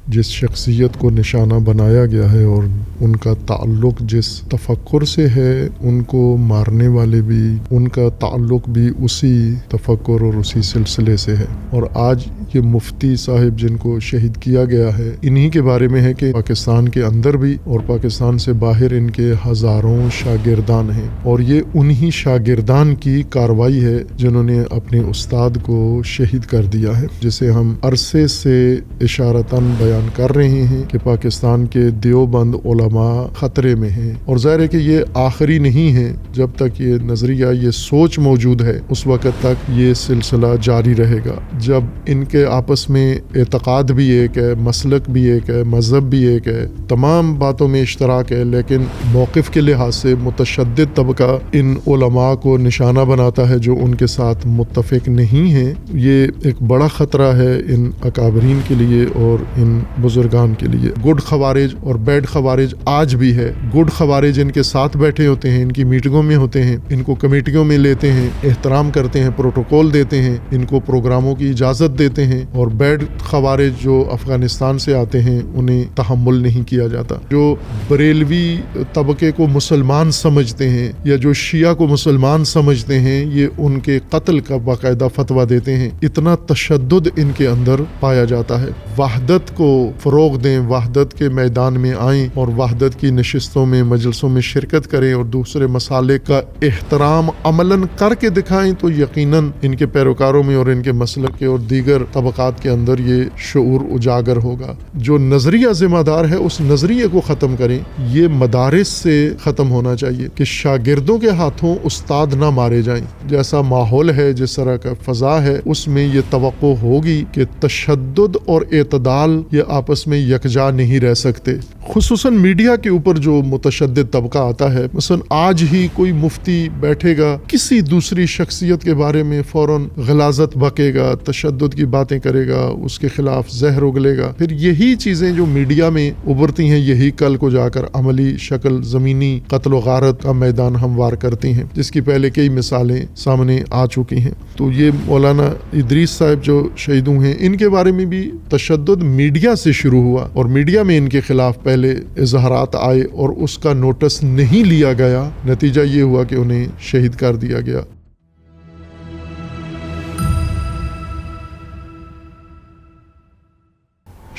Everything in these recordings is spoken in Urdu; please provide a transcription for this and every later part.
جس شخصیت کو نشانہ بنایا گیا ہے اور ان کا تعلق جس تفکر سے ہے، ان کو مارنے والے بھی ان کا تعلق بھی اسی تفکر اور اسی سلسلے سے ہے۔ اور آج یہ مفتی صاحب جن کو شہید کیا گیا ہے، انہی کے بارے میں ہے کہ پاکستان کے اندر بھی اور پاکستان سے باہر ان کے ہزاروں شاگردان ہیں، اور یہ انہی شاگردان کی کارروائی ہے جنہوں نے اپنے استاد کو شہید کر دیا ہے، جسے ہم عرصے سے اشارتاً بیان کر رہے ہیں کہ پاکستان کے دیوبند علماء خطرے میں ہیں۔ اور ظاہر ہے کہ یہ آخری نہیں ہے، جب تک یہ نظریہ، یہ سوچ موجود ہے اس وقت تک یہ سلسلہ جاری رہے گا۔ جب ان کے آپس میں اعتقاد بھی ایک ہے، مسلک بھی ایک ہے، مذہب بھی ایک ہے، تمام باتوں میں اشتراک ہے، لیکن موقف کے لحاظ سے متشدد طبقہ ان علماء کو نشانہ بناتا ہے جو ان کے ساتھ متفق نہیں ہیں، یہ ایک بڑا خطرہ ہے ان اکابرین کے لیے اور ان بزرگان کے لیے۔ گڈ خوارج اور بیڈ خوارج آج بھی ہے۔ گڈ خوارج ان کے ساتھ بیٹھے ہوتے ہیں، ان کی میٹنگوں میں ہوتے ہیں، ان کو کمیٹیوں میں لیتے ہیں، احترام کرتے ہیں، پروٹوکول دیتے ہیں، ان کو پروگراموں کی اجازت دیتے ہیں، اور بیڈ خوارج جو افغانستان سے آتے ہیں انہیں تحمل نہیں کیا جاتا۔ جو بریلوی طبقے کو مسلمان سمجھتے ہیں یا جو شیعہ کو مسلمان سمجھتے ہیں، یہ ان کے قتل کا باقاعدہ فتویٰ دیتے ہیں۔ اتنا تشدد ان کے اندر پایا جاتا ہے۔ وحدت کو فروغ دیں، وحدت کے میدان میں آئیں اور وحدت کی نشستوں میں، مجلسوں میں شرکت کریں اور دوسرے مسالک کا احترام عملاً کر کے دکھائیں، تو یقیناً ان کے پیروکاروں میں اور ان کے مسلک کے اور دیگر طبقات کے اندر یہ شعور اجاگر ہوگا۔ جو نظریہ ذمہ دار ہے اس نظریے کو ختم کریں۔ یہ مدارس سے ختم ہونا چاہیے کہ شاگردوں کے ہاتھوں استاد نہ مارے جائیں۔ جیسا ماحول ہے، جس طرح کا فضا ہے، اس میں یہ توقع ہوگی کہ تشدد اور اعتدال یہ آپس میں یکجا نہیں رہ سکتے۔ خصوصاً میڈیا کے اوپر جو متشدد طبقہ آتا ہے، مثلا آج ہی کوئی مفتی بیٹھے گا، کسی دوسری شخصیت کے بارے میں فوراً غلاظت بکے گا، تشدد کی باتیں کرے گا، اس کے خلاف زہر اگلے گا، پھر یہی چیزیں جو میڈیا میں ابھرتی ہیں، یہی کل کو جا کر عملی شکل زمینی قتل و غارت کا میدان ہموار کرتی ہیں، جس کی پہلے کئی مثالیں سامنے آ چکی ہیں۔ تو یہ مولانا ادریس صاحب جو شہید ہوئے ہیں، ان کے بارے میں بھی تشدد میڈیا سے شروع ہوا، اور میڈیا میں ان کے خلاف پہلے اظہارات آئے اور اس کا نوٹس نہیں لیا گیا، نتیجہ یہ ہوا کہ انہیں شہید کر دیا گیا۔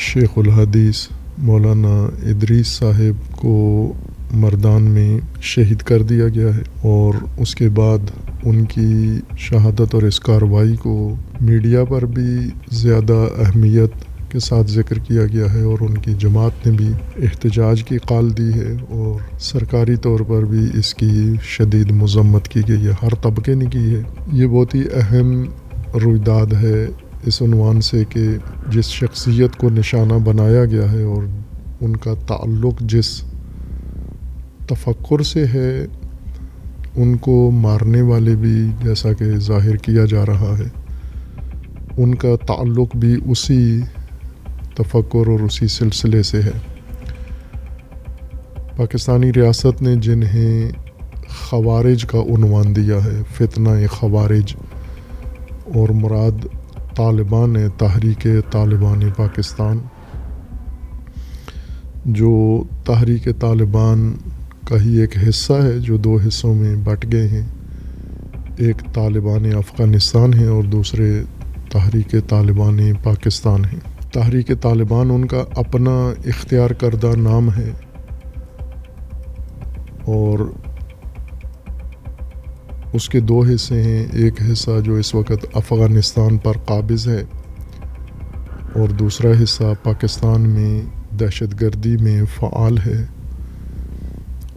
شیخ الحدیث مولانا ادریس صاحب کو مردان میں شہید کر دیا گیا ہے، اور اس کے بعد ان کی شہادت اور اس کارروائی کو میڈیا پر بھی زیادہ اہمیت کے ساتھ ذکر کیا گیا ہے، اور ان کی جماعت نے بھی احتجاج کی کال دی ہے، اور سرکاری طور پر بھی اس کی شدید مذمت کی گئی ہے، ہر طبقے نے کی ہے۔ یہ بہت ہی اہم رویداد ہے اس عنوان سے کہ جس شخصیت کو نشانہ بنایا گیا ہے اور ان کا تعلق جس تفکر سے ہے، ان کو مارنے والے بھی، جیسا کہ ظاہر کیا جا رہا ہے، ان کا تعلق بھی اسی تفکر اور اسی سلسلے سے ہے۔ پاکستانی ریاست نے جنہیں خوارج کا عنوان دیا ہے، فتنہ خوارج، اور مراد طالبان ہے، تحریک طالبان پاکستان، جو تحریک طالبان کا ہی ایک حصہ ہے جو دو حصوں میں بٹ گئے ہیں، ایک طالبان افغانستان ہے اور دوسرے تحریک طالبان پاکستان ہیں۔ تحریک طالبان ان کا اپنا اختیار کردہ نام ہے، اور اس کے دو حصے ہیں، ایک حصہ جو اس وقت افغانستان پر قابض ہے اور دوسرا حصہ پاکستان میں دہشت گردی میں فعال ہے،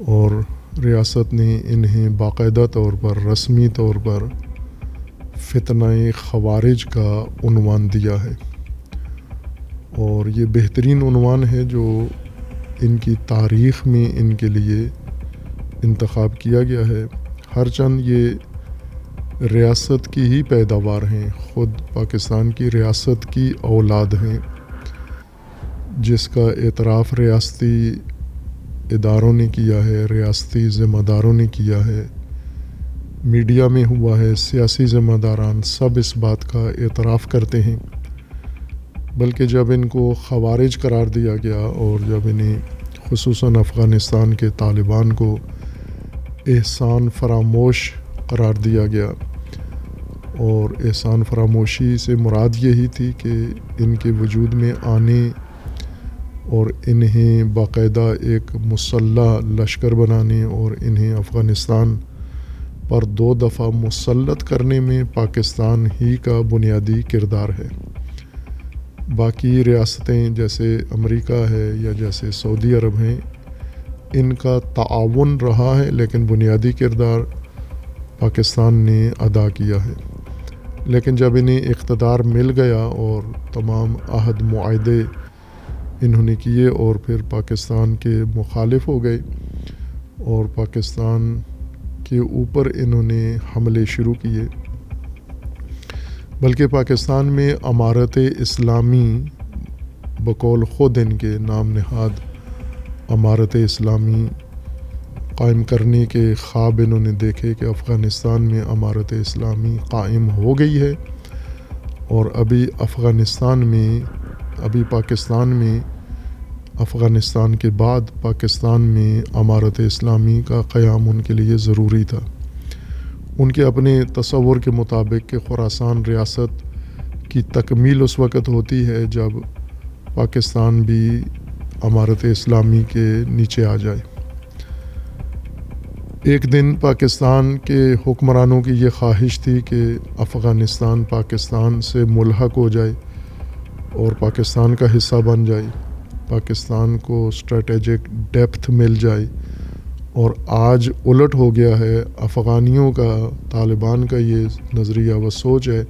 اور ریاست نے انہیں باقاعدہ طور پر، رسمی طور پر فتنہ خوارج کا عنوان دیا ہے، اور یہ بہترین عنوان ہے جو ان کی تاریخ میں ان کے لیے انتخاب کیا گیا ہے۔ ہر چند یہ ریاست کی ہی پیداوار ہیں، خود پاکستان کی ریاست کی اولاد ہیں، جس کا اعتراف ریاستی اداروں نے کیا ہے، ریاستی ذمہ داروں نے کیا ہے، میڈیا میں ہوا ہے، سیاسی ذمہ داران سب اس بات کا اعتراف کرتے ہیں بلکہ جب ان کو خوارج قرار دیا گیا اور جب انہیں خصوصاً افغانستان کے طالبان کو احسان فراموش قرار دیا گیا، اور احسان فراموشی سے مراد یہی تھی کہ ان کے وجود میں آنے اور انہیں باقاعدہ ایک مسلح لشکر بنانے اور انہیں افغانستان پر 2 دفعہ مسلط کرنے میں پاکستان ہی کا بنیادی کردار ہے۔ باقی ریاستیں جیسے امریکہ ہے یا جیسے سعودی عرب ہیں، ان کا تعاون رہا ہے، لیکن بنیادی کردار پاکستان نے ادا کیا ہے۔ لیکن جب انہیں اقتدار مل گیا اور تمام عہد معاہدے انہوں نے کیے اور پھر پاکستان کے مخالف ہو گئے اور پاکستان کے اوپر انہوں نے حملے شروع کیے، بلکہ پاکستان میں امارت اسلامی بقول خود ان کے نام نہاد امارت اسلامی قائم کرنے کے خواب انہوں نے دیکھے کہ افغانستان میں امارت اسلامی قائم ہو گئی ہے، اور ابھی پاکستان میں افغانستان کے بعد پاکستان میں امارت اسلامی کا قیام ان کے لیے ضروری تھا۔ ان کے اپنے تصور کے مطابق کہ خراسان ریاست کی تکمیل اس وقت ہوتی ہے جب پاکستان بھی امارت اسلامی کے نیچے آ جائے۔ ایک دن پاکستان کے حکمرانوں کی یہ خواہش تھی کہ افغانستان پاکستان سے ملحق ہو جائے اور پاکستان کا حصہ بن جائے، پاکستان کو اسٹریٹجک ڈیپتھ مل جائے، اور آج الٹ ہو گیا ہے۔ افغانیوں کا، طالبان کا یہ نظریہ و سوچ ہے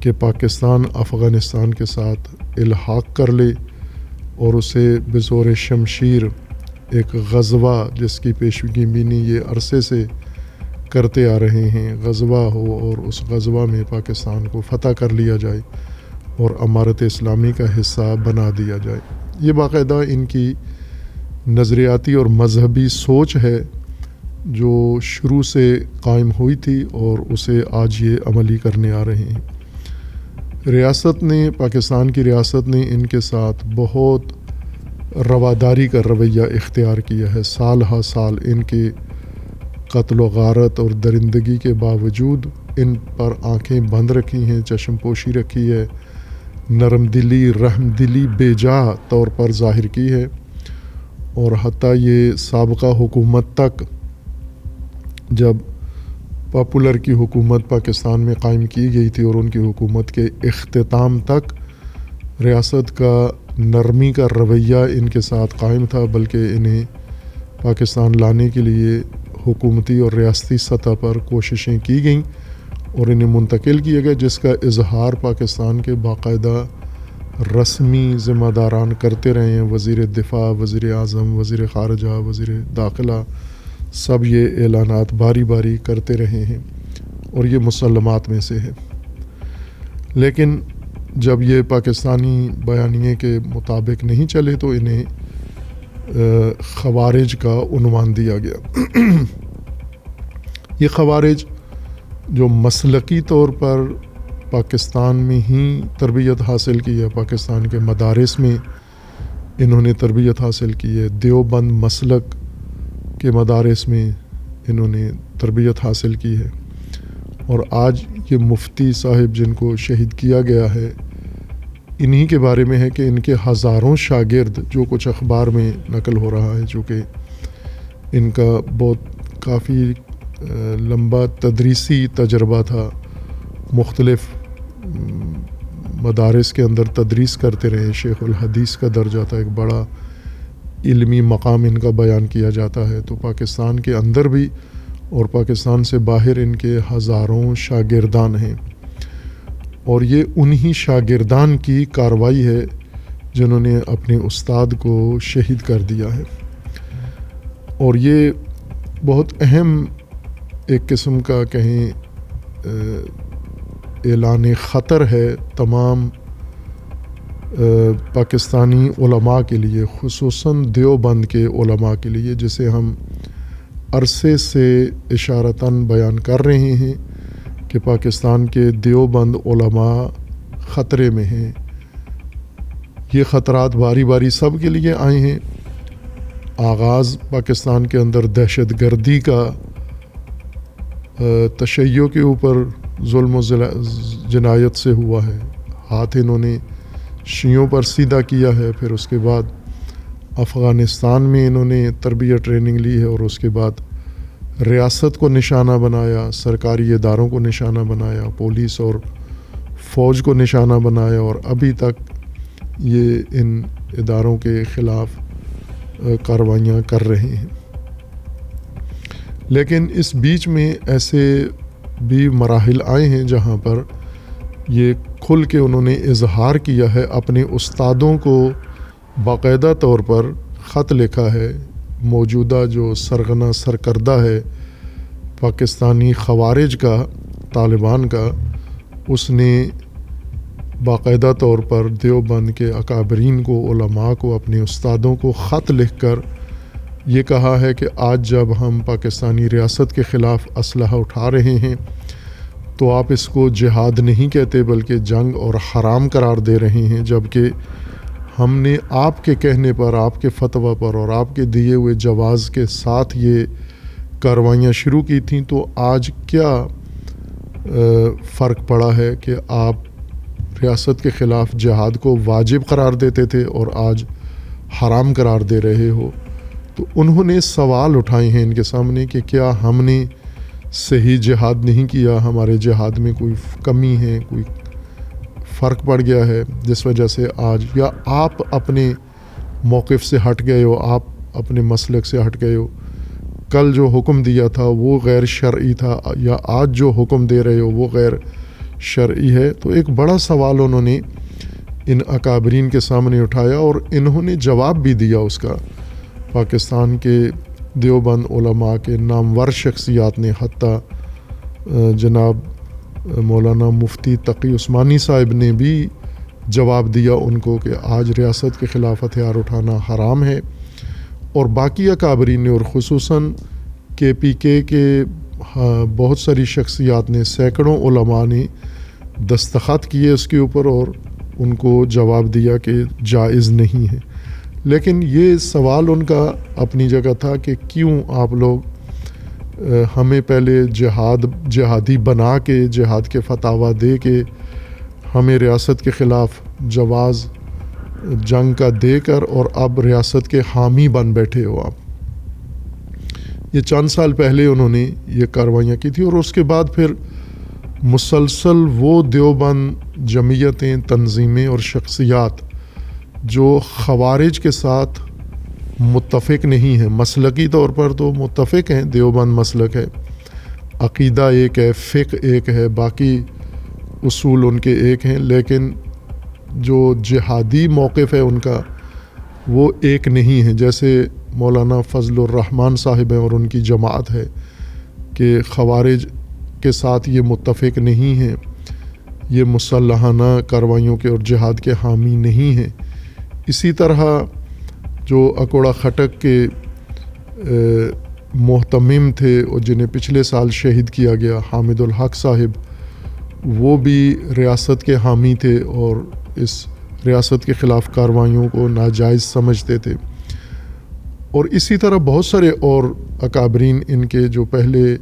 کہ پاکستان افغانستان کے ساتھ الحاق کر لے اور اسے بزور شمشیر ایک غزوہ جس کی پیشگی بینی یہ عرصے سے کرتے آ رہے ہیں، غزوہ ہو اور اس غزوہ میں پاکستان کو فتح کر لیا جائے اور امارت اسلامی کا حصہ بنا دیا جائے۔ یہ باقاعدہ ان کی نظریاتی اور مذہبی سوچ ہے جو شروع سے قائم ہوئی تھی اور اسے آج یہ عملی کرنے آ رہے ہیں۔ پاکستان کی ریاست نے ان کے ساتھ بہت رواداری کا رویہ اختیار کیا ہے۔ سال ہا سال ان کے قتل و غارت اور درندگی کے باوجود ان پر آنکھیں بند رکھی ہیں، چشم پوشی رکھی ہے، نرم دلی، رحم دلی بے جا طور پر ظاہر کی ہے، اور حتیٰ یہ سابقہ حکومت تک، جب پاپولر کی حکومت پاکستان میں قائم کی گئی تھی اور ان کی حکومت کے اختتام تک ریاست کا نرمی کا رویہ ان کے ساتھ قائم تھا، بلکہ انہیں پاکستان لانے کے لیے حکومتی اور ریاستی سطح پر کوششیں کی گئیں اور انہیں منتقل کیا گیا، جس کا اظہار پاکستان کے باقاعدہ رسمی ذمہ داران کرتے رہے ہیں۔ وزیر دفاع، وزیر اعظم، وزیر خارجہ، وزیر داخلہ، سب یہ اعلانات باری باری کرتے رہے ہیں، اور یہ مسلمات میں سے ہے۔ لیکن جب یہ پاکستانی بیانیے کے مطابق نہیں چلے تو انہیں خوارج کا عنوان دیا گیا۔ یہ خوارج جو مسلکی طور پر پاکستان میں ہی تربیت حاصل کی ہے، پاکستان کے مدارس میں انہوں نے تربیت حاصل کی ہے، دیوبند مسلک کے مدارس میں انہوں نے تربیت حاصل کی ہے، اور آج یہ مفتی صاحب جن کو شہید کیا گیا ہے، انہی کے بارے میں ہے کہ ان کے ہزاروں شاگرد، جو کچھ اخبار میں نقل ہو رہا ہے، چونکہ ان کا کافی لمبا تدریسی تجربہ تھا، مختلف مدارس کے اندر تدریس کرتے رہے، شیخ الحدیث کا درجہ تھا، ایک بڑا علمی مقام ان کا بیان کیا جاتا ہے۔ تو پاکستان کے اندر بھی اور پاکستان سے باہر ان کے ہزاروں شاگردان ہیں، اور یہ انہی شاگردان کی کارروائی ہے جنہوں نے اپنے استاد کو شہید کر دیا ہے، اور یہ بہت اہم ایک قسم کا کہیں اعلان خطر ہے تمام پاکستانی علماء کے لیے، خصوصاً دیوبند کے علماء کے لیے، جسے ہم عرصے سے اشارتاً بیان کر رہے ہیں کہ پاکستان کے دیوبند علماء خطرے میں ہیں، یہ خطرات باری باری سب کے لیے آئے ہیں۔ آغاز پاکستان کے اندر دہشت گردی کا تشیع کے اوپر ظلم و جنایت سے ہوا ہے، ہاتھ انہوں نے شیعوں پر سیدھا کیا ہے، پھر اس کے بعد افغانستان میں انہوں نے تربیت ٹریننگ لی ہے، اور اس کے بعد ریاست کو نشانہ بنایا، سرکاری اداروں کو نشانہ بنایا، پولیس اور فوج کو نشانہ بنایا، اور ابھی تک یہ ان اداروں کے خلاف کارروائیاں کر رہے ہیں۔ لیکن اس بیچ میں ایسے بھی مراحل آئے ہیں جہاں پر یہ کھل کے انہوں نے اظہار کیا ہے، اپنے استادوں کو باقاعدہ طور پر خط لکھا ہے۔ موجودہ جو سرغنہ سرکردہ ہے پاکستانی خوارج کا، طالبان کا، اس نے باقاعدہ طور پر دیوبند کے اکابرین کو، علماء کو، اپنے استادوں کو خط لکھ کر یہ کہا ہے کہ آج جب ہم پاکستانی ریاست کے خلاف اسلحہ اٹھا رہے ہیں تو آپ اس کو جہاد نہیں کہتے بلکہ جنگ اور حرام قرار دے رہے ہیں، جبکہ ہم نے آپ کے کہنے پر، آپ کے فتویٰ پر اور آپ کے دیے ہوئے جواز کے ساتھ یہ کارروائیاں شروع کی تھیں۔ تو آج کیا فرق پڑا ہے کہ آپ ریاست کے خلاف جہاد کو واجب قرار دیتے تھے اور آج حرام قرار دے رہے ہو؟ تو انہوں نے سوال اٹھائے ہیں ان کے سامنے کہ کیا ہم نے صحیح جہاد نہیں کیا، ہمارے جہاد میں کوئی کمی ہے، کوئی فرق پڑ گیا ہے جس وجہ سے آج، یا آپ اپنے موقف سے ہٹ گئے ہو، آپ اپنے مسلک سے ہٹ گئے ہو، کل جو حکم دیا تھا وہ غیر شرعی تھا، یا آج جو حکم دے رہے ہو وہ غیر شرعی ہے؟ تو ایک بڑا سوال انہوں نے ان اکابرین کے سامنے اٹھایا، اور انہوں نے جواب بھی دیا اس کا۔ پاکستان کے دیوبند علماء کے نامور شخصیات نے، حتیٰ جناب مولانا مفتی تقی عثمانی صاحب نے بھی جواب دیا ان کو کہ آج ریاست کے خلاف ہتھیار اٹھانا حرام ہے، اور باقی اکابرین نے، اور خصوصاً KPK کے بہت ساری شخصیات نے، سینکڑوں علماء نے دستخط کیے اس کے اوپر اور ان کو جواب دیا کہ جائز نہیں ہے۔ لیکن یہ سوال ان کا اپنی جگہ تھا کہ کیوں آپ لوگ ہمیں پہلے جہادی بنا کے، جہاد کے فتاویٰ دے کے، ہمیں ریاست کے خلاف جواز جنگ کا دے کر، اور اب ریاست کے حامی بن بیٹھے ہو آپ؟ یہ چند سال پہلے انہوں نے یہ کارروائیاں کی تھی، اور اس کے بعد پھر مسلسل وہ دیوبند جمعیتیں، تنظیمیں اور شخصیات جو خوارج کے ساتھ متفق نہیں ہیں، مسلکی طور پر تو متفق ہیں، دیوبند مسلک ہے، عقیدہ ایک ہے، فقہ ایک ہے، باقی اصول ان کے ایک ہیں، لیکن جو جہادی موقف ہے ان کا وہ ایک نہیں ہے۔ جیسے مولانا فضل الرحمان صاحب ہیں اور ان کی جماعت ہے کہ خوارج کے ساتھ یہ متفق نہیں ہیں، یہ مسلحانہ کارروائیوں کے اور جہاد کے حامی نہیں ہیں۔ اسی طرح جو اکوڑا خٹک کے محتمم تھے اور جنہیں پچھلے سال شہید کیا گیا، حامد الحق صاحب، وہ بھی ریاست کے حامی تھے اور اس ریاست کے خلاف کارروائیوں کو ناجائز سمجھتے تھے۔ اور اسی طرح بہت سارے اور اکابرین ان کے جو پہلے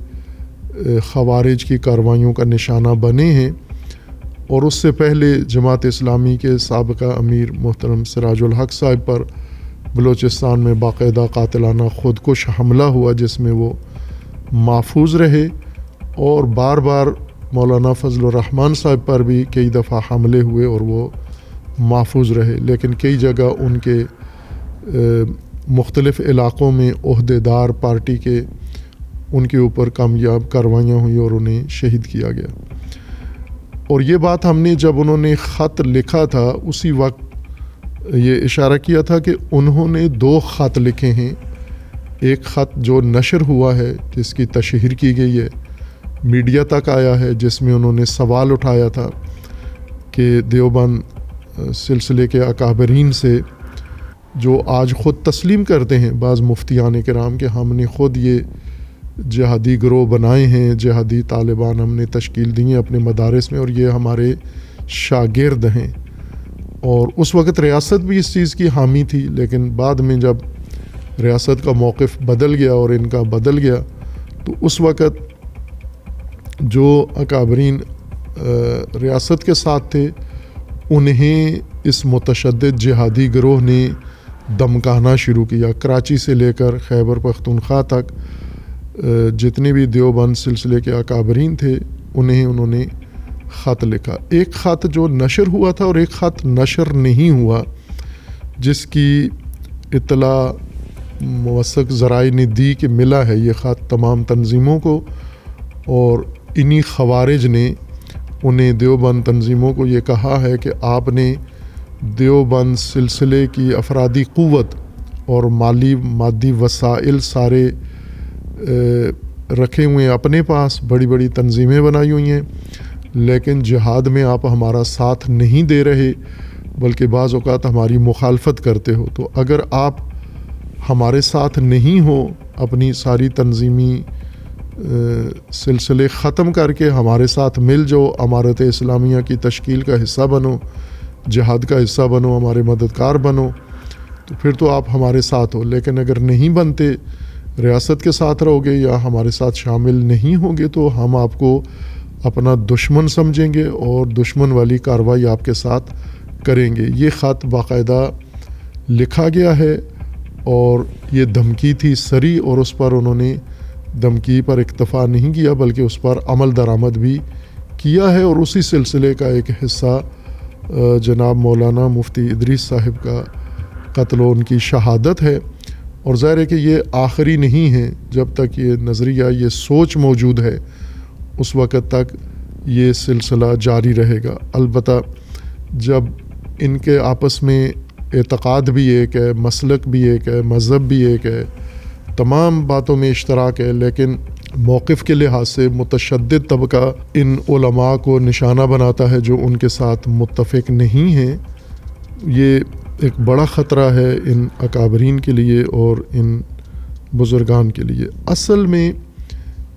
خوارج کی کارروائیوں کا نشانہ بنے ہیں، اور اس سے پہلے جماعت اسلامی کے سابقہ امیر محترم سراج الحق صاحب پر بلوچستان میں باقاعدہ قاتلانہ خودکش حملہ ہوا جس میں وہ محفوظ رہے، اور بار بار مولانا فضل الرحمان صاحب پر بھی کئی دفعہ حملے ہوئے اور وہ محفوظ رہے، لیکن کئی جگہ ان کے مختلف علاقوں میں عہدیدار پارٹی کے ان کے اوپر کامیاب کارروائیاں ہوئیں اور انہیں شہید کیا گیا۔ اور یہ بات ہم نے جب انہوں نے خط لکھا تھا اسی وقت یہ اشارہ کیا تھا کہ انہوں نے 2 خط لکھے ہیں، ایک خط جو نشر ہوا ہے جس کی تشہیر کی گئی ہے، میڈیا تک آیا ہے، جس میں انہوں نے سوال اٹھایا تھا کہ دیوبند سلسلے کے اکابرین سے جو آج خود تسلیم کرتے ہیں بعض مفتیان کرام کہ ہم نے خود یہ جہادی گروہ بنائے ہیں، جہادی طالبان ہم نے تشکیل دی ہیں اپنے مدارس میں اور یہ ہمارے شاگرد ہیں، اور اس وقت ریاست بھی اس چیز کی حامی تھی، لیکن بعد میں جب ریاست کا موقف بدل گیا اور ان کا بدل گیا تو اس وقت جو اکابرین ریاست کے ساتھ تھے انہیں اس متشدد جہادی گروہ نے دمکانا شروع کیا۔ کراچی سے لے کر خیبر پختونخوا تک جتنے بھی دیوبند سلسلے کے اکابرین تھے انہوں نے خط لکھا۔ ایک خط جو نشر ہوا تھا اور ایک خط نشر نہیں ہوا، جس کی اطلاع موثق ذرائع نے دی کہ ملا ہے یہ خط تمام تنظیموں کو، اور انہی خوارج نے انہیں دیوبند تنظیموں کو یہ کہا ہے کہ آپ نے دیوبند سلسلے کی افرادی قوت اور مادی وسائل سارے رکھے ہوئے ہیں اپنے پاس، بڑی بڑی تنظیمیں بنائی ہوئی ہیں، لیکن جہاد میں آپ ہمارا ساتھ نہیں دے رہے بلکہ بعض اوقات ہماری مخالفت کرتے ہو، تو اگر آپ ہمارے ساتھ نہیں ہو اپنی ساری تنظیمی سلسلے ختم کر کے ہمارے ساتھ مل جاؤ، امارت اسلامیہ کی تشکیل کا حصہ بنو، جہاد کا حصہ بنو، ہمارے مددگار بنو، تو پھر تو آپ ہمارے ساتھ ہو۔ لیکن اگر نہیں بنتے، ریاست کے ساتھ رہو گے یا ہمارے ساتھ شامل نہیں ہوں گے تو ہم آپ کو اپنا دشمن سمجھیں گے اور دشمن والی کارروائی آپ کے ساتھ کریں گے۔ یہ خط باقاعدہ لکھا گیا ہے اور یہ دھمکی تھی سری، اور اس پر انہوں نے دھمکی پر اکتفا نہیں کیا بلکہ اس پر عمل درآمد بھی کیا ہے، اور اسی سلسلے کا ایک حصہ جناب مولانا مفتی ادریس صاحب کا قتل و ان کی شہادت ہے۔ اور ظاہر ہے کہ یہ آخری نہیں ہے، جب تک یہ نظریہ، یہ سوچ موجود ہے اس وقت تک یہ سلسلہ جاری رہے گا۔ البتہ جب ان کے آپس میں اعتقاد بھی ایک ہے، مسلک بھی ایک ہے، مذہب بھی ایک ہے، تمام باتوں میں اشتراک ہے، لیکن موقف کے لحاظ سے متشدد طبقہ ان علماء کو نشانہ بناتا ہے جو ان کے ساتھ متفق نہیں ہیں، یہ ایک بڑا خطرہ ہے ان اکابرین کے لیے اور ان بزرگان کے لیے۔ اصل میں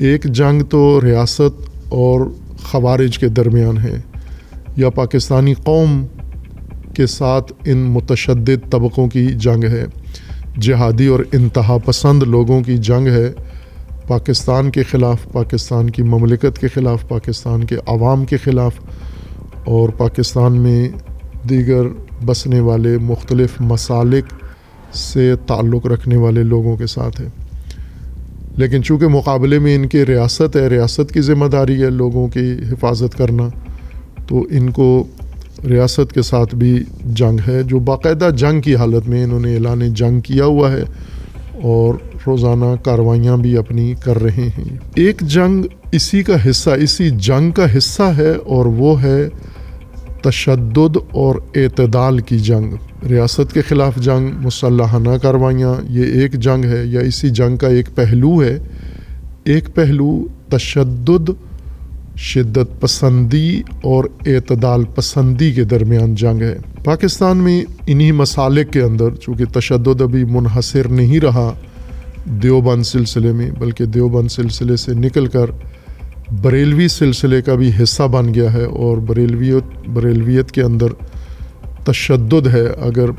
ایک جنگ تو ریاست اور خوارج کے درمیان ہے، یا پاکستانی قوم کے ساتھ ان متشدد طبقوں کی جنگ ہے، جہادی اور انتہا پسند لوگوں کی جنگ ہے، پاکستان کے خلاف، پاکستان کی مملکت کے خلاف، پاکستان کے عوام کے خلاف، اور پاکستان میں دیگر بسنے والے مختلف مسالک سے تعلق رکھنے والے لوگوں کے ساتھ ہے۔ لیکن چونکہ مقابلے میں ان کے ریاست ہے، ریاست کی ذمہ داری ہے لوگوں کی حفاظت کرنا، تو ان کو ریاست کے ساتھ بھی جنگ ہے، جو باقاعدہ جنگ کی حالت میں انہوں نے اعلان جنگ کیا ہوا ہے اور روزانہ کارروائیاں بھی اپنی کر رہے ہیں۔ ایک جنگ اسی کا حصہ، اسی جنگ کا حصہ ہے، اور وہ ہے تشدد اور اعتدال کی جنگ۔ ریاست کے خلاف جنگ، مسلحانہ کارروائیاں، یہ ایک جنگ ہے یا اسی جنگ کا ایک پہلو ہے۔ ایک پہلو تشدد، شدت پسندی اور اعتدال پسندی کے درمیان جنگ ہے۔ پاکستان میں انہی مسالک کے اندر چونکہ تشدد ابھی منحصر نہیں رہا دیوبند سلسلے میں، بلکہ دیوبند سلسلے سے نکل کر بریلوی سلسلے کا بھی حصہ بن گیا ہے، اور بریلویت کے اندر تشدد ہے، اگر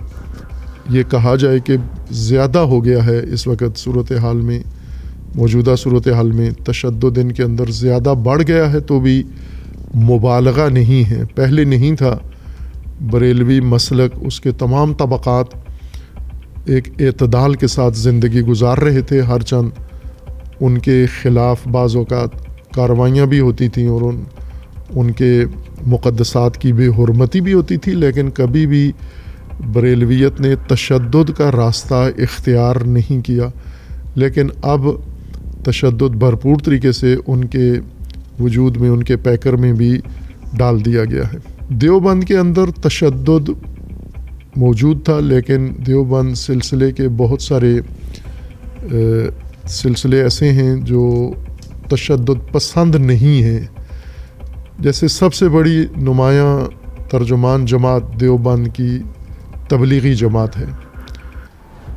یہ کہا جائے کہ زیادہ ہو گیا ہے اس وقت صورتحال میں، موجودہ صورتحال میں تشدد ان کے اندر زیادہ بڑھ گیا ہے، تو بھی مبالغہ نہیں ہے۔ پہلے نہیں تھا، بریلوی مسلک، اس کے تمام طبقات ایک اعتدال کے ساتھ زندگی گزار رہے تھے، ہر چند ان کے خلاف بعض اوقات کارروائیاں بھی ہوتی تھیں اور ان کے مقدسات کی بے حرمتی بھی ہوتی تھی، لیکن کبھی بھی بریلویت نے تشدد کا راستہ اختیار نہیں کیا۔ لیکن اب تشدد بھرپور طریقے سے ان کے وجود میں، ان کے پیکر میں بھی ڈال دیا گیا ہے۔ دیوبند کے اندر تشدد موجود تھا، لیکن دیوبند سلسلے کے بہت سارے سلسلے ایسے ہیں جو تشدد پسند نہیں ہیں۔ جیسے سب سے بڑی نمایاں ترجمان جماعت دیوبند کی تبلیغی جماعت ہے،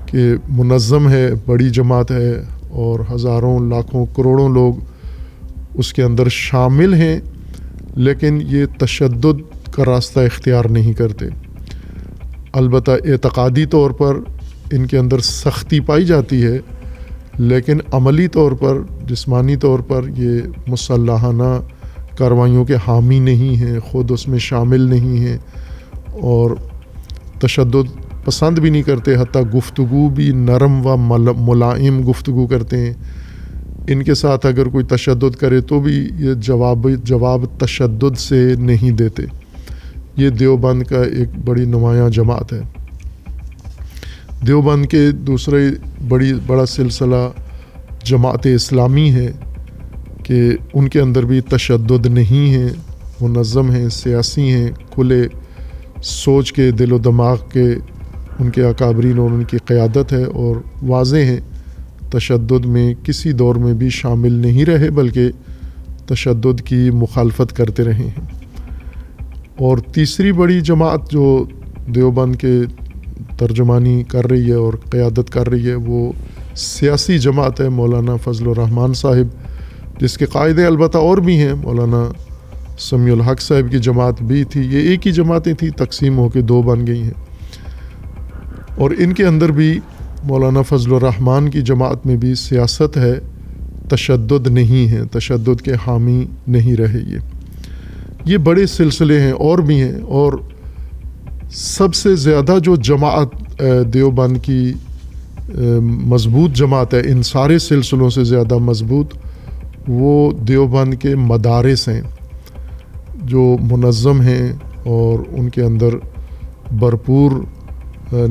کہ منظم ہے، بڑی جماعت ہے، اور ہزاروں، لاکھوں، کروڑوں لوگ اس کے اندر شامل ہیں، لیکن یہ تشدد کا راستہ اختیار نہیں کرتے۔ البتہ اعتقادی طور پر ان کے اندر سختی پائی جاتی ہے، لیکن عملی طور پر، جسمانی طور پر یہ مسلحانہ کارروائیوں کے حامی نہیں ہیں، خود اس میں شامل نہیں ہیں اور تشدد پسند بھی نہیں کرتے، حتیٰ گفتگو بھی نرم و ملائم گفتگو کرتے ہیں۔ ان کے ساتھ اگر کوئی تشدد کرے تو بھی یہ جواب تشدد سے نہیں دیتے۔ یہ دیوبند کا ایک بڑی نمایاں جماعت ہے۔ دیوبند کے دوسرے بڑا سلسلہ جماعت اسلامی ہے کہ ان کے اندر بھی تشدد نہیں ہے، منظم ہیں، سیاسی ہیں، کھلے سوچ کے، دل و دماغ کے ان کے اکابرین اور ان کی قیادت ہے اور واضح ہیں، تشدد میں کسی دور میں بھی شامل نہیں رہے بلکہ تشدد کی مخالفت کرتے رہے ہیں۔ اور تیسری بڑی جماعت جو دیوبند کے ترجمانی کر رہی ہے اور قیادت کر رہی ہے وہ سیاسی جماعت ہے، مولانا فضل الرحمان صاحب، جس کے قائد البتہ اور بھی ہیں، مولانا سمیع الحق صاحب کی جماعت بھی تھی۔ یہ ایک ہی جماعتیں تھیں، تقسیم ہو کے دو بن گئی ہیں، اور ان کے اندر بھی مولانا فضل الرحمان کی جماعت میں بھی سیاست ہے، تشدد نہیں ہے، تشدد کے حامی نہیں رہے۔ یہ بڑے سلسلے ہیں، اور بھی ہیں، اور سب سے زیادہ جو جماعت دیوبند کی مضبوط جماعت ہے، ان سارے سلسلوں سے زیادہ مضبوط، وہ دیوبند کے مدارس ہیں جو منظم ہیں اور ان کے اندر بھرپور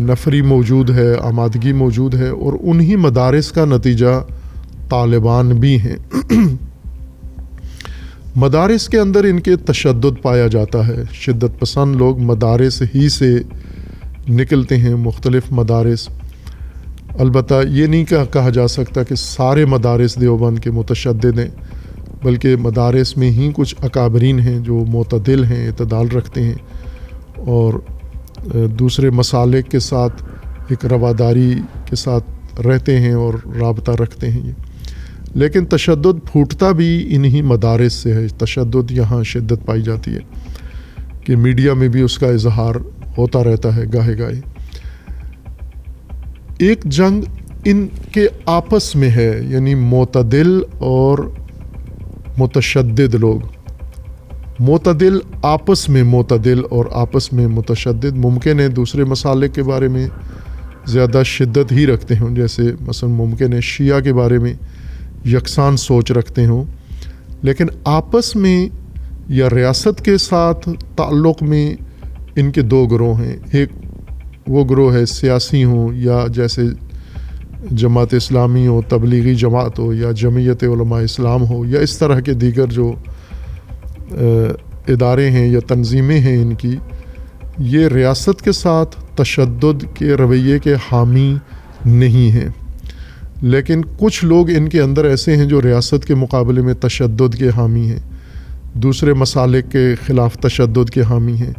نفری موجود ہے، آمادگی موجود ہے، اور انہی مدارس کا نتیجہ طالبان بھی ہیں۔ مدارس کے اندر ان کے تشدد پایا جاتا ہے، شدت پسند لوگ مدارس ہی سے نکلتے ہیں، مختلف مدارس۔ البتہ یہ نہیں کہا جا سکتا کہ سارے مدارس دیوبند کے متشدد ہیں، بلکہ مدارس میں ہی کچھ اکابرین ہیں جو معتدل ہیں، اعتدال رکھتے ہیں اور دوسرے مسالک کے ساتھ ایک رواداری کے ساتھ رہتے ہیں اور رابطہ رکھتے ہیں۔ لیکن تشدد پھوٹتا بھی انہی مدارس سے ہے۔ تشدد یہاں شدت پائی جاتی ہے کہ میڈیا میں بھی اس کا اظہار ہوتا رہتا ہے گاہے گاہے۔ ایک جنگ ان کے آپس میں ہے، یعنی معتدل اور متشدد لوگ، معتدل آپس میں معتدل اور آپس میں متشدد۔ ممکن ہے دوسرے مسالک کے بارے میں زیادہ شدت ہی رکھتے ہوں، جیسے مثلا ممکن ہے شیعہ کے بارے میں یکساں سوچ رکھتے ہوں، لیکن آپس میں یا ریاست کے ساتھ تعلق میں ان کے دو گروہ ہیں۔ ایک وہ گروہ ہے سیاسی ہوں، یا جیسے جماعت اسلامی ہو، تبلیغی جماعت ہو، یا جمعیت علماء اسلام ہو، یا اس طرح کے دیگر جو ادارے ہیں یا تنظیمیں ہیں ان کی، یہ ریاست کے ساتھ تشدد کے رویے کے حامی نہیں ہیں۔ لیکن کچھ لوگ ان کے اندر ایسے ہیں جو ریاست کے مقابلے میں تشدد کے حامی ہیں، دوسرے مسالک کے خلاف تشدد کے حامی ہیں۔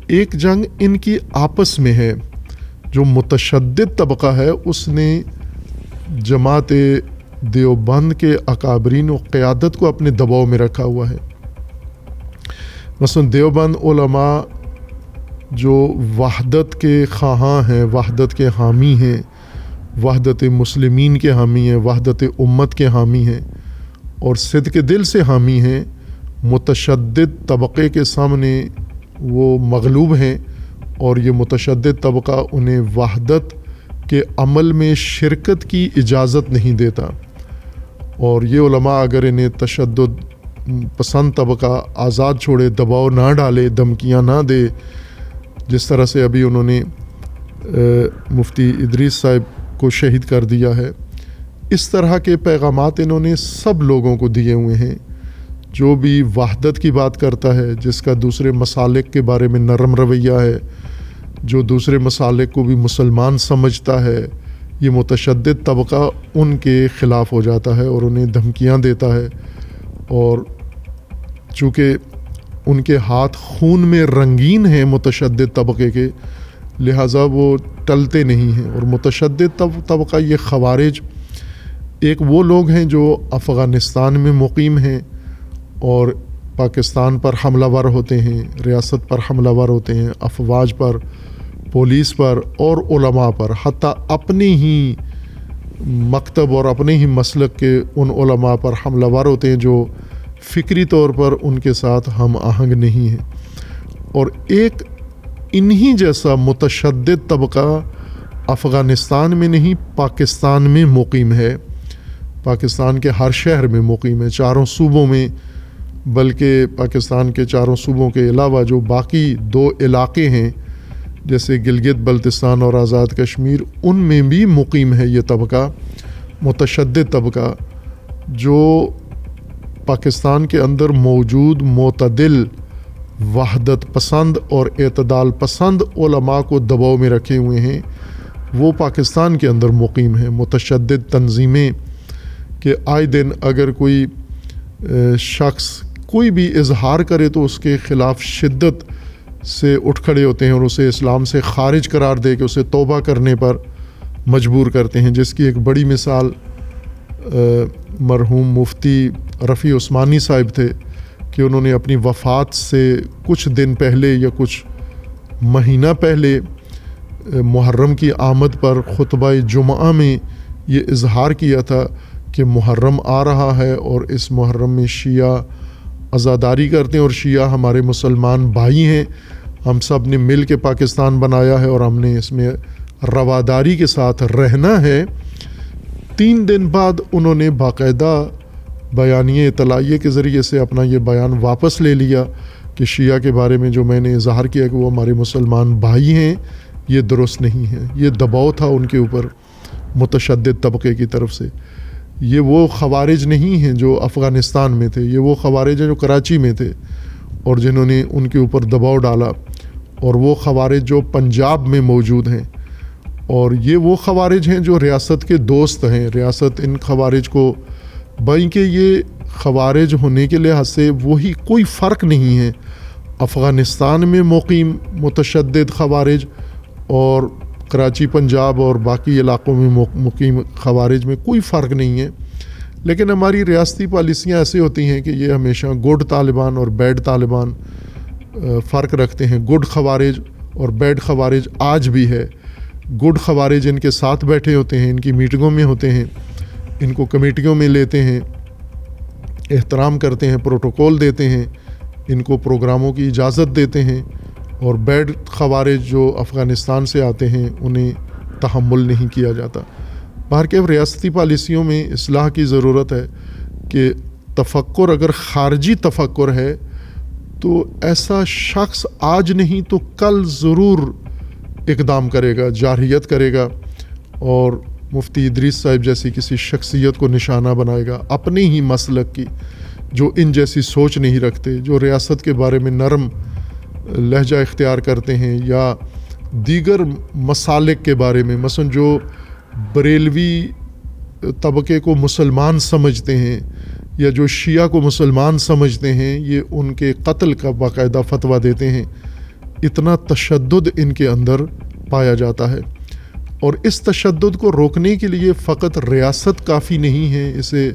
ایک جنگ ان کی آپس میں ہے۔ جو متشدد طبقہ ہے اس نے جماعت دیوبند کے اکابرین و قیادت کو اپنے دباؤ میں رکھا ہوا ہے۔ مثلا دیوبند علماء جو وحدت کے خواہاں ہیں، وحدت کے حامی ہیں، وحدت مسلمین کے حامی ہیں، وحدت امت کے حامی ہیں اور صدق دل سے حامی ہیں، متشدد طبقے کے سامنے وہ مغلوب ہیں، اور یہ متشدد طبقہ انہیں وحدت کے عمل میں شرکت کی اجازت نہیں دیتا۔ اور یہ علماء اگر انہیں تشدد پسند طبقہ آزاد چھوڑے، دباؤ نہ ڈالے، دھمکیاں نہ دے، جس طرح سے ابھی انہوں نے مفتی ادریس صاحب کو شہید کر دیا ہے، اس طرح کے پیغامات انہوں نے سب لوگوں کو دیے ہوئے ہیں۔ جو بھی وحدت کی بات کرتا ہے، جس کا دوسرے مسالک کے بارے میں نرم رویہ ہے، جو دوسرے مسالک کو بھی مسلمان سمجھتا ہے، یہ متشدد طبقہ ان کے خلاف ہو جاتا ہے اور انہیں دھمکیاں دیتا ہے، اور چونکہ ان کے ہاتھ خون میں رنگین ہیں متشدد طبقے کے، لہٰذا وہ ٹلتے نہیں ہیں۔ اور متشدد طبقہ یہ خوارج ایک وہ لوگ ہیں جو افغانستان میں مقیم ہیں اور پاکستان پر حملہ ور ہوتے ہیں، ریاست پر حملہ ور ہوتے ہیں، افواج پر، پولیس پر اور علماء پر، حتیٰ اپنے ہی مکتب اور اپنے ہی مسلک کے ان علماء پر حملہ ور ہوتے ہیں جو فکری طور پر ان کے ساتھ ہم آہنگ نہیں ہیں. اور ایک انہی جیسا متشدد طبقہ افغانستان میں نہیں پاکستان میں مقیم ہے، پاکستان کے ہر شہر میں مقیم ہے، چاروں صوبوں میں، بلکہ پاکستان کے چاروں صوبوں کے علاوہ جو باقی 2 علاقے ہیں جیسے گلگت بلتستان اور آزاد کشمیر، ان میں بھی مقیم ہے یہ طبقہ، متشدد طبقہ، جو پاکستان کے اندر موجود معتدل، وحدت پسند اور اعتدال پسند علماء کو دباؤ میں رکھے ہوئے ہیں. وہ پاکستان کے اندر مقیم ہیں. متشدد تنظیمیں کہ آئے دن اگر کوئی شخص کوئی بھی اظہار کرے تو اس کے خلاف شدت سے اٹھ کھڑے ہوتے ہیں اور اسے اسلام سے خارج قرار دے کے اسے توبہ کرنے پر مجبور کرتے ہیں، جس کی ایک بڑی مثال مرحوم مفتی رفیع عثمانی صاحب تھے کہ انہوں نے اپنی وفات سے کچھ دن پہلے یا کچھ مہینہ پہلے محرم کی آمد پر خطبہ جمعہ میں یہ اظہار کیا تھا کہ محرم آ رہا ہے اور اس محرم میں شیعہ عزاداری کرتے ہیں اور شیعہ ہمارے مسلمان بھائی ہیں، ہم سب نے مل کے پاکستان بنایا ہے اور ہم نے اس میں رواداری کے ساتھ رہنا ہے. 3 دن بعد انہوں نے باقاعدہ بیانیے اطلاعیے کے ذریعے سے اپنا یہ بیان واپس لے لیا کہ شیعہ کے بارے میں جو میں نے اظہار کیا کہ وہ ہمارے مسلمان بھائی ہیں، یہ درست نہیں ہے. یہ دباؤ تھا ان کے اوپر متشدد طبقے کی طرف سے. یہ وہ خوارج نہیں ہیں جو افغانستان میں تھے، یہ وہ خوارج ہیں جو کراچی میں تھے اور جنہوں نے ان کے اوپر دباؤ ڈالا، اور وہ خوارج جو پنجاب میں موجود ہیں، اور یہ وہ خوارج ہیں جو ریاست کے دوست ہیں. ریاست ان خوارج کو بھائی کہ یہ خوارج ہونے کے لحاظ سے وہی کوئی فرق نہیں ہے افغانستان میں مقیم متشدد خوارج اور کراچی پنجاب اور باقی علاقوں میں مقیم خوارج میں کوئی فرق نہیں ہے. لیکن ہماری ریاستی پالیسیاں ایسے ہوتی ہیں کہ یہ ہمیشہ گڈ طالبان اور بیڈ طالبان فرق رکھتے ہیں. گڈ خوارج اور بیڈ خوارج آج بھی ہے. گڈ خوارج ان کے ساتھ بیٹھے ہوتے ہیں، ان کی میٹنگوں میں ہوتے ہیں، ان کو کمیٹیوں میں لیتے ہیں، احترام کرتے ہیں، پروٹوکول دیتے ہیں، ان کو پروگراموں کی اجازت دیتے ہیں. اور بیڈ خوارج جو افغانستان سے آتے ہیں انہیں تحمل نہیں کیا جاتا. باہر کے ریاستی پالیسیوں میں اصلاح کی ضرورت ہے کہ تفکر اگر خارجی تفکر ہے تو ایسا شخص آج نہیں تو کل ضرور اقدام کرے گا، جارحیت کرے گا اور مفتی ادریس صاحب جیسی کسی شخصیت کو نشانہ بنائے گا اپنے ہی مسلک کی، جو ان جیسی سوچ نہیں رکھتے، جو ریاست کے بارے میں نرم لہجہ اختیار کرتے ہیں یا دیگر مسالک کے بارے میں، مثلا جو بریلوی طبقے کو مسلمان سمجھتے ہیں یا جو شیعہ کو مسلمان سمجھتے ہیں، یہ ان کے قتل کا باقاعدہ فتویٰ دیتے ہیں. اتنا تشدد ان کے اندر پایا جاتا ہے. اور اس تشدد کو روکنے کے لیے فقط ریاست کافی نہیں ہے، اسے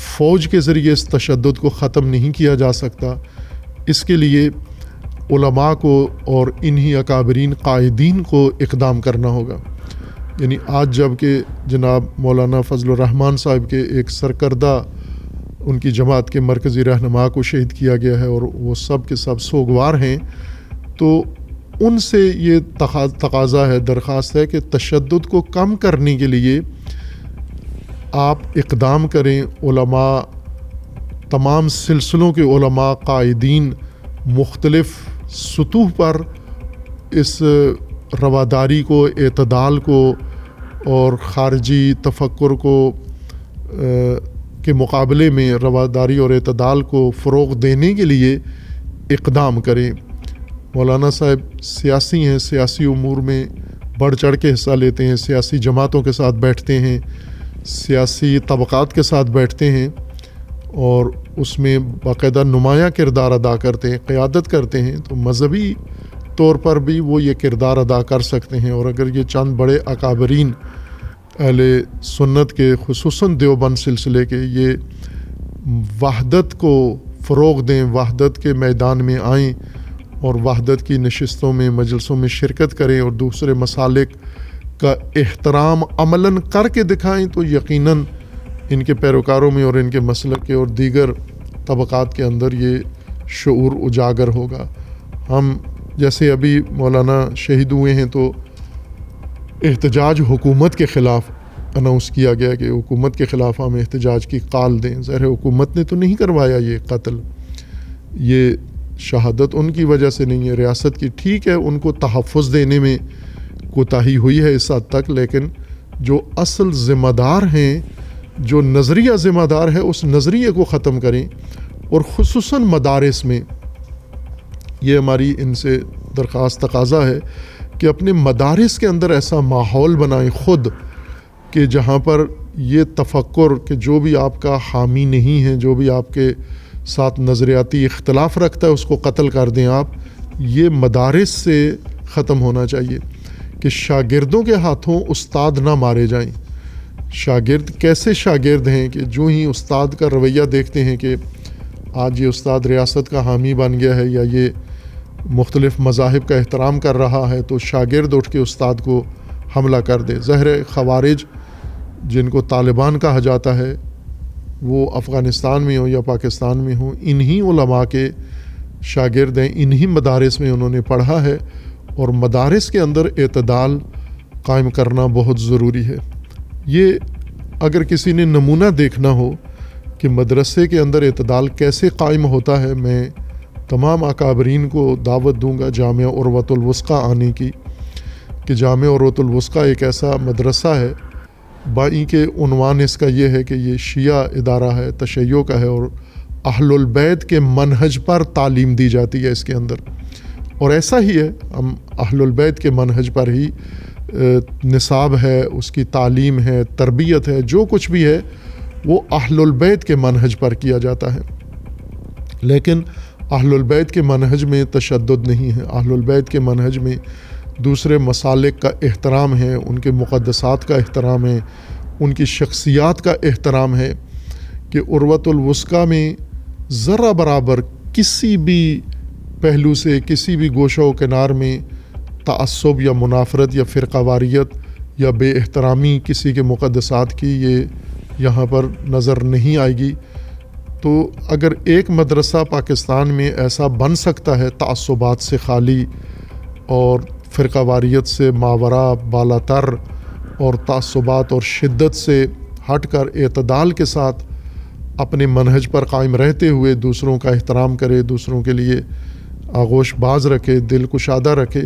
فوج کے ذریعے اس تشدد کو ختم نہیں کیا جا سکتا. اس کے لیے علماء کو اور انہی اکابرین قائدین کو اقدام کرنا ہوگا. یعنی آج جب کہ جناب مولانا فضل الرحمان صاحب کے ایک سرکردہ ان کی جماعت کے مرکزی رہنما کو شہید کیا گیا ہے اور وہ سب کے سب سوگوار ہیں، تو ان سے یہ تقاضا ہے، درخواست ہے کہ تشدد کو کم کرنے کے لیے آپ اقدام کریں. علماء، تمام سلسلوں کے علماء، قائدین مختلف سطوح پر اس رواداری کو، اعتدال کو اور خارجی تفکر کو کے مقابلے میں رواداری اور اعتدال کو فروغ دینے کے لیے اقدام کریں. مولانا صاحب سیاسی ہیں، سیاسی امور میں بڑھ چڑھ کے حصہ لیتے ہیں، سیاسی جماعتوں کے ساتھ بیٹھتے ہیں، سیاسی طبقات کے ساتھ بیٹھتے ہیں اور اس میں باقاعدہ نمایاں کردار ادا کرتے ہیں، قیادت کرتے ہیں. تو مذہبی طور پر بھی وہ یہ کردار ادا کر سکتے ہیں. اور اگر یہ چند بڑے اکابرین اہل سنت کے، خصوصاً دیوبند سلسلے کے، یہ وحدت کو فروغ دیں، وحدت کے میدان میں آئیں اور وحدت کی نشستوں میں مجلسوں میں شرکت کریں اور دوسرے مسالک کا احترام عملاً کر کے دکھائیں تو یقیناً ان کے پیروکاروں میں اور ان کے مسلک کے اور دیگر طبقات کے اندر یہ شعور اجاگر ہوگا۔ ہم جیسے ابھی مولانا شہید ہوئے ہیں تو احتجاج حکومت کے خلاف اناؤنس کیا گیا کہ حکومت کے خلاف ہم احتجاج کی کال دیں۔ ظاہر حکومت نے تو نہیں کروایا یہ قتل، یہ شہادت ان کی وجہ سے نہیں ہے، ریاست کی ٹھیک ہے ان کو تحفظ دینے میں کوتاہی ہوئی ہے اس حد تک، لیکن جو اصل ذمہ دار ہیں، جو نظریہ ذمہ دار ہے، اس نظریے کو ختم کریں۔ اور خصوصاً مدارس میں یہ ہماری ان سے درخواست تقاضا ہے کہ اپنے مدارس کے اندر ایسا ماحول بنائیں خود کہ جہاں پر یہ تفکر کہ جو بھی آپ کا حامی نہیں ہے، جو بھی آپ کے ساتھ نظریاتی اختلاف رکھتا ہے اس کو قتل کر دیں آپ، یہ مدارس سے ختم ہونا چاہیے کہ شاگردوں کے ہاتھوں استاد نہ مارے جائیں۔ شاگرد کیسے شاگرد ہیں کہ جو ہی استاد کا رویہ دیکھتے ہیں کہ آج یہ استاد ریاست کا حامی بن گیا ہے یا یہ مختلف مذاہب کا احترام کر رہا ہے تو شاگرد اٹھ کے استاد کو حملہ کر دے۔ ظاہر خوارج جن کو طالبان کہا جاتا ہے وہ افغانستان میں ہوں یا پاکستان میں ہوں، انہی علماء کے شاگرد ہیں، انہی مدارس میں انہوں نے پڑھا ہے، اور مدارس کے اندر اعتدال قائم کرنا بہت ضروری ہے۔ یہ اگر کسی نے نمونہ دیکھنا ہو کہ مدرسے کے اندر اعتدال کیسے قائم ہوتا ہے، میں تمام اکابرین کو دعوت دوں گا جامعہ عروۃ الوثقیٰ آنے کی، کہ جامعہ عروۃ الوثقیٰ ایک ایسا مدرسہ ہے بائی کے عنوان اس کا یہ ہے کہ یہ شیعہ ادارہ ہے، تشیع کا ہے، اور اہل البیت کے منہج پر تعلیم دی جاتی ہے اس کے اندر، اور ایسا ہی ہے، ہم اہل البیت کے منہج پر ہی نصاب ہے، اس کی تعلیم ہے، تربیت ہے، جو کچھ بھی ہے وہ اہل البیت کے منہج پر کیا جاتا ہے۔ لیکن اہل البیت کے منہج میں تشدد نہیں ہے، اہل البیت کے منہج میں دوسرے مسالک کا احترام ہے، ان کے مقدسات کا احترام ہے، ان کی شخصیات کا احترام ہے، کہ عروۃ الوثقیٰ میں ذرہ برابر کسی بھی پہلو سے، کسی بھی گوشہ و کنار میں تعصب یا منافرت یا فرقہ واریت یا بے احترامی کسی کے مقدسات کی یہ یہاں پر نظر نہیں آئے گی۔ تو اگر ایک مدرسہ پاکستان میں ایسا بن سکتا ہے تعصبات سے خالی اور فرقہ واریت سے ماورا بالاتر اور تعصبات اور شدت سے ہٹ کر اعتدال کے ساتھ اپنے منہج پر قائم رہتے ہوئے دوسروں کا احترام کرے، دوسروں کے لیے آغوش باز رکھے، دل کشادہ رکھے،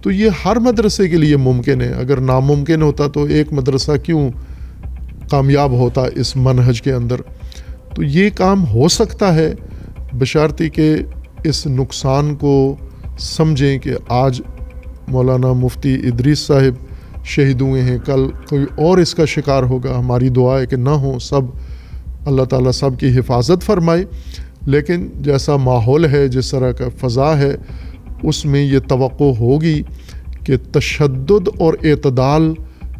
تو یہ ہر مدرسے کے لیے ممکن ہے۔ اگر ناممکن ہوتا تو ایک مدرسہ کیوں کامیاب ہوتا اس منہج کے اندر؟ تو یہ کام ہو سکتا ہے بشرطی کہ اس نقصان کو سمجھیں کہ آج مولانا مفتی ادریس صاحب شہید ہوئے ہیں، کل کوئی اور اس کا شکار ہوگا۔ ہماری دعا ہے کہ نہ ہو، سب اللہ تعالیٰ سب کی حفاظت فرمائے، لیکن جیسا ماحول ہے، جس طرح کا فضا ہے، اس میں یہ توقع ہوگی کہ تشدد اور اعتدال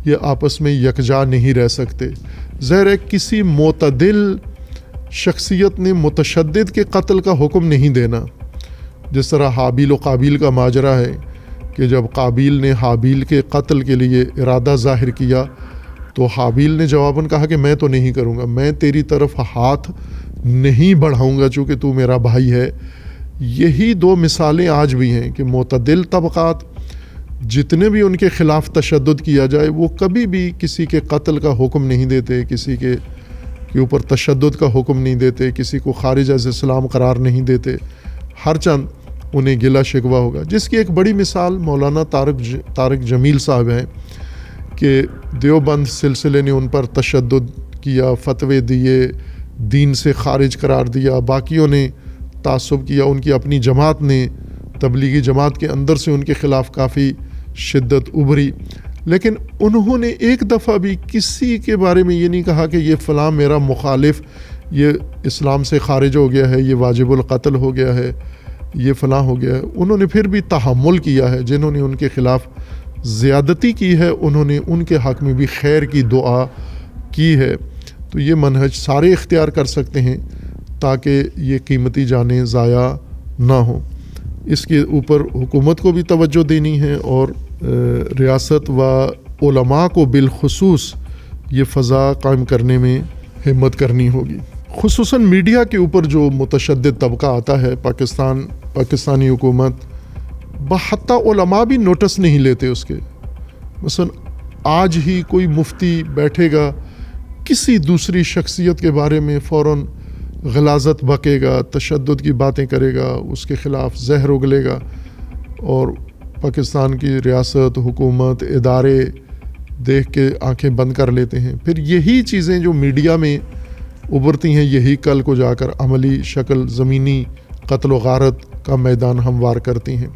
یہ آپس میں یکجا نہیں رہ سکتے۔ ظاہر ہے کسی معتدل شخصیت نے متشدد کے قتل کا حکم نہیں دینا، جس طرح حابیل و قابیل کا ماجرا ہے کہ جب قابیل نے حابیل کے قتل کے لیے ارادہ ظاہر کیا تو حابیل نے جواباً کہا کہ میں تو نہیں کروں گا، میں تیری طرف ہاتھ نہیں بڑھاؤں گا چونکہ تو میرا بھائی ہے۔ یہی دو مثالیں آج بھی ہیں کہ معتدل طبقات جتنے بھی ان کے خلاف تشدد کیا جائے وہ کبھی بھی کسی کے قتل کا حکم نہیں دیتے، کسی کے اوپر تشدد کا حکم نہیں دیتے، کسی کو خارج از اسلام قرار نہیں دیتے، ہر چند انہیں گلہ شکوہ ہوگا۔ جس کی ایک بڑی مثال مولانا طارق جمیل صاحب ہیں کہ دیوبند سلسلے نے ان پر تشدد کیا، فتوے دیے، دین سے خارج قرار دیا، باقیوں نے تعصب کیا، ان کی اپنی جماعت نے، تبلیغی جماعت کے اندر سے ان کے خلاف کافی شدت ابھری، لیکن انہوں نے ایک دفعہ بھی کسی کے بارے میں یہ نہیں کہا کہ یہ فلاں میرا مخالف یہ اسلام سے خارج ہو گیا ہے، یہ واجب القتل ہو گیا ہے، یہ فلاں ہو گیا ہے۔ انہوں نے پھر بھی تحمل کیا ہے، جنہوں نے ان کے خلاف زیادتی کی ہے انہوں نے ان کے حق میں بھی خیر کی دعا کی ہے۔ تو یہ منہج سارے اختیار کر سکتے ہیں تاکہ یہ قیمتی جانیں ضائع نہ ہوں۔ اس کے اوپر حکومت کو بھی توجہ دینی ہے اور ریاست و علماء کو بالخصوص یہ فضا قائم کرنے میں ہمت کرنی ہوگی. خصوصاً میڈیا کے اوپر جو متشدد طبقہ آتا ہے پاکستانی حکومت بحتی علماء بھی نوٹس نہیں لیتے اس کے. مثلا آج ہی کوئی مفتی بیٹھے گا کسی دوسری شخصیت کے بارے میں فوراً غلاظت بکے گا، تشدد کی باتیں کرے گا، اس کے خلاف زہر اگلے گا، اور پاکستان کی ریاست، حکومت، ادارے دیکھ کے آنکھیں بند کر لیتے ہیں. پھر یہی چیزیں جو میڈیا میں ابھرتی ہیں یہی کل کو جا کر عملی شکل زمینی قتل و غارت کا میدان ہموار کرتی ہیں،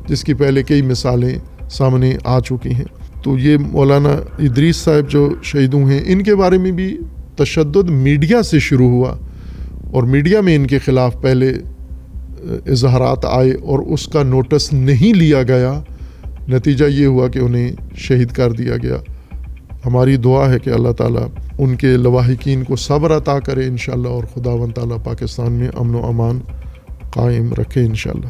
جس کی پہلے کئی مثالیں سامنے آ چکی ہیں. تو یہ مولانا ادریس صاحب جو شہید ہوئے ہیں ان کے بارے میں بھی تشدد میڈیا سے شروع ہوا اور میڈیا میں ان کے خلاف پہلے اظہارات آئے اور اس کا نوٹس نہیں لیا گیا. نتیجہ یہ ہوا کہ انہیں شہید کر دیا گیا. ہماری دعا ہے کہ اللہ تعالیٰ ان کے لواحقین کو صبر عطا کرے انشاءاللہ، اور خداوند تعالیٰ پاکستان میں امن و امان قائم رکھے انشاءاللہ.